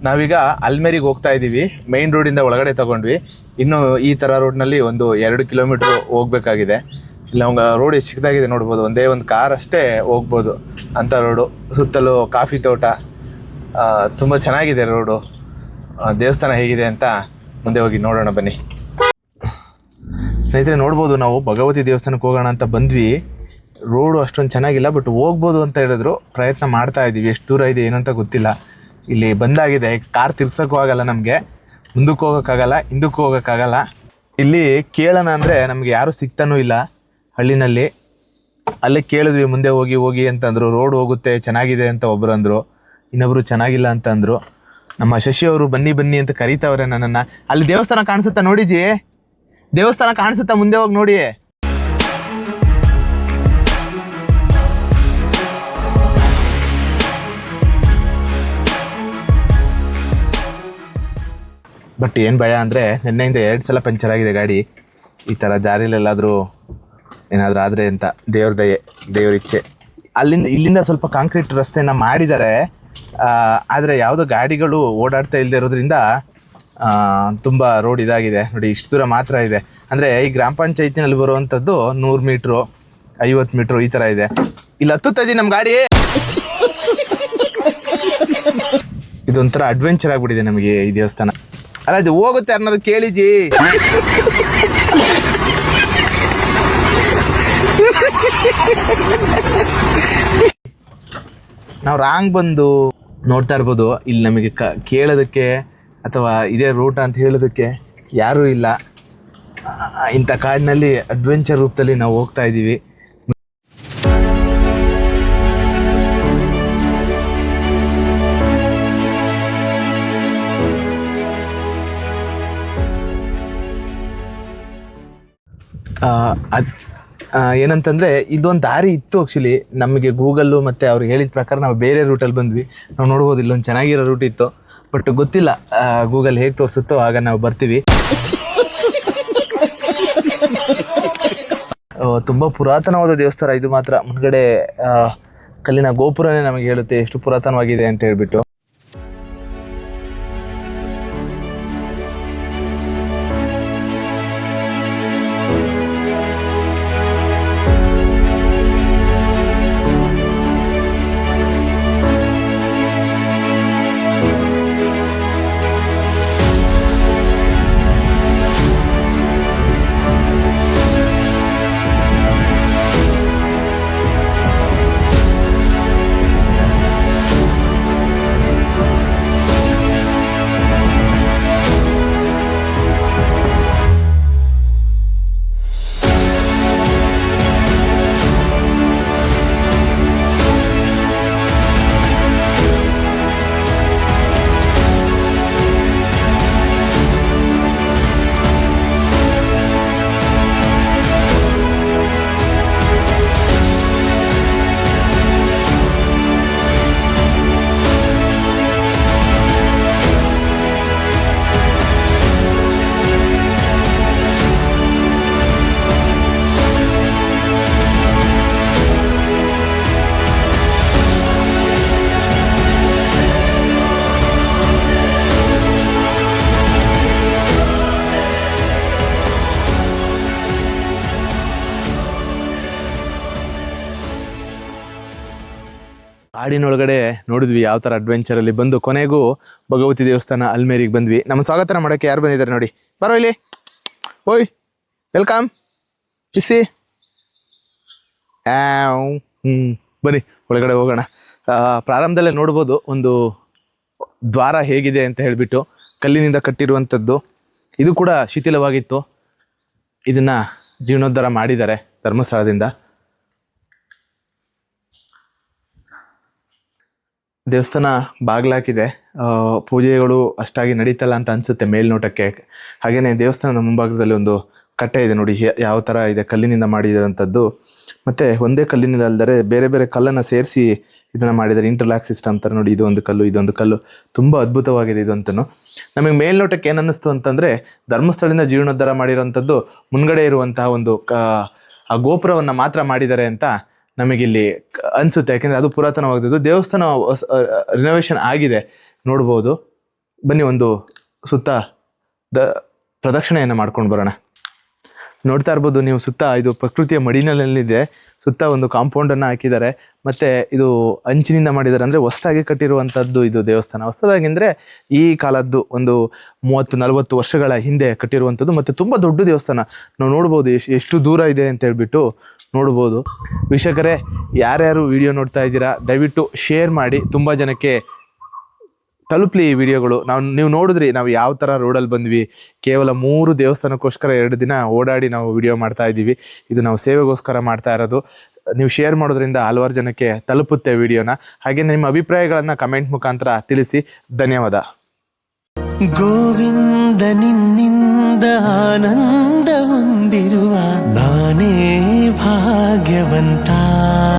ನಾವೀಗ ಅಲ್ಮೇರಿಗೆ ಹೋಗ್ತಾ ಇದ್ದೀವಿ. ಮೈನ್ ರೋಡಿಂದ ಒಳಗಡೆ ತಗೊಂಡ್ವಿ. ಇನ್ನು ಈ ಥರ ರೋಡ್ನಲ್ಲಿ ಒಂದು 2 ಕಿಲೋಮೀಟ್ರ್ ಹೋಗ್ಬೇಕಾಗಿದೆ. ಇಲ್ಲ ಅವಂಗ ರೋಡ್ ಎಷ್ಟು ಚಿಕ್ಕದಾಗಿದೆ ನೋಡ್ಬೋದು. ಒಂದೇ ಒಂದು ಕಾರ್ ಅಷ್ಟೇ ಹೋಗ್ಬೋದು ಅಂಥ ರೋಡು. ಸುತ್ತಲೂ ಕಾಫಿ ತೋಟ, ತುಂಬ ಚೆನ್ನಾಗಿದೆ ರೋಡು. ದೇವಸ್ಥಾನ ಹೇಗಿದೆ ಅಂತ ಮುಂದೆ ಹೋಗಿ ನೋಡೋಣ ಬನ್ನಿ. ಸ್ನೇಹಿತರೆ ನೋಡ್ಬೋದು, ನಾವು ಭಗವತಿ ದೇವಸ್ಥಾನಕ್ಕೆ ಹೋಗೋಣ ಅಂತ ಬಂದ್ವಿ. ರೋಡು ಅಷ್ಟೊಂದು ಚೆನ್ನಾಗಿಲ್ಲ, ಬಟ್ ಹೋಗ್ಬೋದು ಅಂತ ಹೇಳಿದ್ರು. ಪ್ರಯತ್ನ ಮಾಡ್ತಾ ಇದ್ದೀವಿ. ಎಷ್ಟು ದೂರ ಇದೆ ಏನಂತ ಗೊತ್ತಿಲ್ಲ. ಇಲ್ಲಿ ಬಂದಾಗಿದೆ, ಕಾರ್ ತಿರ್ಗ್ಸೋಕ್ಕೂ ಆಗಲ್ಲ, ನಮಗೆ ಮುಂದಕ್ಕೆ ಹೋಗೋಕ್ಕಾಗಲ್ಲ, ಹಿಂದಕ್ಕೂ ಹೋಗೋಕ್ಕಾಗಲ್ಲ. ಇಲ್ಲಿ ಕೇಳೋಣ ಅಂದರೆ ನಮಗೆ ಯಾರೂ ಸಿಗ್ತಾನೂ ಇಲ್ಲ ಹಳ್ಳಿನಲ್ಲಿ. ಅಲ್ಲೇ ಕೇಳಿದ್ವಿ, ಮುಂದೆ ಹೋಗಿ ಹೋಗಿ ಅಂತಂದರು. ರೋಡ್ ಹೋಗುತ್ತೆ ಚೆನ್ನಾಗಿದೆ ಅಂತ ಒಬ್ಬರು ಅಂದರು, ಇನ್ನೊಬ್ಬರು ಚೆನ್ನಾಗಿಲ್ಲ ಅಂತ ಅಂದರು. ನಮ್ಮ ಶಶಿ ಅವರು ಬನ್ನಿ ಬನ್ನಿ ಅಂತ ಕರೀತಾವ್ರೆ ನನ್ನನ್ನು. ಅಲ್ಲಿ ದೇವಸ್ಥಾನ ಕಾಣಿಸುತ್ತಾ ನೋಡಿಜಿ, ದೇವಸ್ಥಾನ ಕಾಣಿಸುತ್ತಾ, ಮುಂದೆ ಹೋಗಿ ನೋಡಿ. ಬಟ್ ಏನು ಭಯ ಅಂದರೆ ನಿನ್ನೆಯಿಂದ 2 ಸಲ ಪಂಚರ್ ಆಗಿದೆ ಗಾಡಿ. ಈ ಥರ ದಾರಿಲೆಲ್ಲಾದರೂ ಏನಾದರೂ ಆದರೆ ಅಂತ ದೇವ್ರ ದಯೆ, ದೇವ್ರ ಇಚ್ಛೆ. ಇಲ್ಲಿಂದ ಸ್ವಲ್ಪ ಕಾಂಕ್ರೀಟ್ ರಸ್ತೆಯನ್ನು ಮಾಡಿದ್ದಾರೆ. ಆದರೆ ಯಾವುದೋ ಗಾಡಿಗಳು ಓಡಾಡ್ತಾ ಇಲ್ಲದೆ ಇರೋದ್ರಿಂದ ತುಂಬ ರೋಡ್ ಇದಾಗಿದೆ ನೋಡಿ. ಇಷ್ಟು ದೂರ ಮಾತ್ರ ಇದೆ. ಅಂದರೆ ಈ ಗ್ರಾಮ ಪಂಚಾಯತಿನಲ್ಲಿ ಬರುವಂಥದ್ದು 100 ಮೀಟ್ರು, 50 ಮೀಟ್ರು ಈ ಥರ ಇದೆ. ಇಲ್ಲಿ ಹತ್ತುತ್ತಾಜಿ ನಮ್ಮ ಗಾಡಿ. ಇದೊಂಥರ ಅಡ್ವೆಂಚರ್ ಆಗಿಬಿಟ್ಟಿದೆ ನಮಗೆ ಈ ದೇವಸ್ಥಾನ. ಅಲ್ಲ, ಇದು ಹೋಗುತ್ತೆ ಯಾರನ್ನಾರು ಕೇಳಿಜಿ. ನಾವು ರಾಂಗ್ ಬಂದು ನೋಡ್ತಾ ಇರ್ಬೋದು. ಇಲ್ಲಿ ನಮಗೆ ಕೇಳೋದಕ್ಕೆ ಅಥವಾ ಇದೇ ರೂಟ್ ಅಂತ ಹೇಳೋದಕ್ಕೆ ಯಾರೂ ಇಲ್ಲ. ಇಂಥ ಕಾಡಿನಲ್ಲಿ ಅಡ್ವೆಂಚರ್ ರೂಪದಲ್ಲಿ ನಾವು ಹೋಗ್ತಾ ಇದ್ದೀವಿ. ಏನಂತಂದರೆ ಇದೊಂದು ದಾರಿ ಇತ್ತು ಆ್ಯಕ್ಚುಲಿ. ನಮಗೆ ಗೂಗಲ್ಲು ಮತ್ತು ಅವ್ರು ಹೇಳಿದ ಪ್ರಕಾರ ನಾವು ಬೇರೆ ರೂಟಲ್ಲಿ ಬಂದ್ವಿ. ನಾವು ನೋಡ್ಬೋದು ಇಲ್ಲೊಂದು ಚೆನ್ನಾಗಿರೋ ರೂಟ್ ಇತ್ತು, ಬಟ್ ಗೊತ್ತಿಲ್ಲ ಗೂಗಲ್ ಹೇಗೆ ತೋರಿಸುತ್ತೋ ಆಗ ನಾವು ಬರ್ತೀವಿ. ತುಂಬ ಪುರಾತನವಾದ ದೇವಸ್ಥಾನ ಇದು ಮಾತ್ರ. ಮುಂದ್ಗಡೆ ಕಲ್ಲಿನ ಗೋಪುರನೇ ನಮಗೆ ಹೇಳುತ್ತೆ ಎಷ್ಟು ಪುರಾತನವಾಗಿದೆ ಅಂತ ಹೇಳ್ಬಿಟ್ಟು. ಕಾಡಿನೊಳಗಡೆ ನೋಡಿದ್ವಿ ಯಾವ ಥರ ಅಡ್ವೆಂಚರಲ್ಲಿ ಬಂದು ಕೊನೆಗೂ ಭಗವತಿ ದೇವಸ್ಥಾನ ಅಲ್ಮೇರಿಗೆ ಬಂದ್ವಿ. ನಮ್ಮ ಸ್ವಾಗತ ಮಾಡೋಕ್ಕೆ ಯಾರು ಬಂದಿದ್ದಾರೆ ನೋಡಿ. ಬರೋ ಇಲ್ಲಿ, ಓಯ್ ವೆಲ್ಕಮ್ ಇಸಿ. ಬನ್ನಿ ಒಳಗಡೆ ಹೋಗೋಣ. ಪ್ರಾರಂಭದಲ್ಲೇ ನೋಡ್ಬೋದು ಒಂದು ದ್ವಾರ ಹೇಗಿದೆ ಅಂತ ಹೇಳಿಬಿಟ್ಟು, ಕಲ್ಲಿನಿಂದ ಕಟ್ಟಿರುವಂಥದ್ದು. ಇದು ಕೂಡ ಶಿಥಿಲವಾಗಿತ್ತು, ಇದನ್ನು ಜೀರ್ಣೋದ್ಧಾರ ಮಾಡಿದ್ದಾರೆ ಧರ್ಮಸ್ಥಳದಿಂದ. ದೇವಸ್ಥಾನ ಬಾಗಿಲಾಕಿದೆ. ಪೂಜೆಗಳು ಅಷ್ಟಾಗಿ ನಡೀತಲ್ಲ ಅಂತ ಅನಿಸುತ್ತೆ ಮೇಲ್ನೋಟಕ್ಕೆ. ಹಾಗೆಯೇ ದೇವಸ್ಥಾನದ ಮುಂಭಾಗದಲ್ಲಿ ಒಂದು ಕಟ್ಟೆ ಇದೆ ನೋಡಿ, ಯಾವ ಥರ ಇದೆ, ಕಲ್ಲಿನಿಂದ ಮಾಡಿದಂಥದ್ದು. ಮತ್ತು ಒಂದೇ ಕಲ್ಲಿನಿಂದ ಅಲ್ಲದೆ ಬೇರೆ ಬೇರೆ ಕಲ್ಲನ್ನು ಸೇರಿಸಿ ಇದನ್ನು ಮಾಡಿದ್ದಾರೆ. ಇಂಟರ್ಲಾಕ್ ಸಿಸ್ಟಮ್ ಥರ ನೋಡಿ, ಇದೊಂದು ಕಲ್ಲು ಇದೊಂದು ಕಲ್ಲು, ತುಂಬ ಅದ್ಭುತವಾಗಿದೆ ಇದಂತೂ. ನಮಗೆ ಮೇಲ್ನೋಟಕ್ಕೆ ಏನು ಅನ್ನಿಸ್ತು ಅಂತಂದರೆ, ಧರ್ಮಸ್ಥಳದಿಂದ ಜೀರ್ಣೋದ್ಧಾರ ಮಾಡಿರೋವಂಥದ್ದು ಮುಂಗಡೆ ಇರುವಂತಹ ಒಂದು ಆ ಗೋಪುರವನ್ನು ಮಾತ್ರ ಮಾಡಿದ್ದಾರೆ ಅಂತ ನಮಗಿಲ್ಲಿ ಅನಿಸುತ್ತೆ. ಯಾಕೆಂದರೆ ಅದು ಪುರಾತನವಾದದ್ದು. ದೇವಸ್ಥಾನ ರಿನೋವೇಷನ್ ಆಗಿದೆ ನೋಡ್ಬೋದು. ಬನ್ನಿ ಒಂದು ಸುತ್ತ ಪ್ರದಕ್ಷಿಣೆಯನ್ನು ಮಾಡ್ಕೊಂಡು ಬರೋಣ. ನೋಡ್ತಾ ಇರ್ಬೋದು ನೀವು, ಸುತ್ತ ಇದು ಪ್ರಕೃತಿಯ ಮಡಿನಲ್ಲಿದೆ. ಸುತ್ತ ಒಂದು ಕಾಂಪೌಂಡನ್ನು ಹಾಕಿದ್ದಾರೆ. ಮತ್ತು ಇದು ಅಂಚಿನಿಂದ ಮಾಡಿದ್ದಾರೆ, ಅಂದರೆ ಹೊಸದಾಗಿ ಕಟ್ಟಿರುವಂಥದ್ದು ಇದು ದೇವಸ್ಥಾನ. ಹೊಸದಾಗಿ ಅಂದರೆ ಈ ಕಾಲದ್ದು ಒಂದು 30-40 ವರ್ಷಗಳ ಹಿಂದೆ ಕಟ್ಟಿರುವಂಥದ್ದು. ಮತ್ತು ತುಂಬ ದೊಡ್ಡ ದೇವಸ್ಥಾನ. ನಾವು ನೋಡ್ಬೋದು ಎಷ್ಟು ದೂರ ಇದೆ ಅಂತ ಹೇಳ್ಬಿಟ್ಟು ನೋಡ್ಬೋದು. ವೀಕ್ಷಕರೇ, ಯಾರ್ಯಾರು ವಿಡಿಯೋ ನೋಡ್ತಾ ಇದ್ದೀರಾ ದಯವಿಟ್ಟು ಶೇರ್ ಮಾಡಿ, ತುಂಬ ಜನಕ್ಕೆ ತಲುಪಲಿ ಈ ವಿಡಿಯೋಗಳು. ನೀವು ನೋಡಿದ್ರಿ ನಾವು ಯಾವ ಥರ ರೋಡಲ್ಲಿ ಬಂದ್ವಿ. ಕೇವಲ 3 ದೇವಸ್ಥಾನಕ್ಕೋಸ್ಕರ 2 ದಿನ ಓಡಾಡಿ ನಾವು ವಿಡಿಯೋ ಮಾಡ್ತಾ ಇದ್ದೀವಿ. ಇದು ನಾವು ಸೇವೆಗೋಸ್ಕರ ಮಾಡ್ತಾ ಇರೋದು. ನೀವು ಶೇರ್ ಮಾಡೋದ್ರಿಂದ ಹಲವಾರು ಜನಕ್ಕೆ ತಲುಪುತ್ತೆ ವಿಡಿಯೋನ. ಹಾಗೆ ನಿಮ್ಮ ಅಭಿಪ್ರಾಯಗಳನ್ನು ಕಮೆಂಟ್ ಮುಖಾಂತರ ತಿಳಿಸಿ. ಧನ್ಯವಾದ. ಗೋವಿಂದ ನಿನ್ನಿಂದ ಆನಂದ ಹೊಂದಿರುವ ನಾನೇ ಭಾಗ್ಯವಂತ.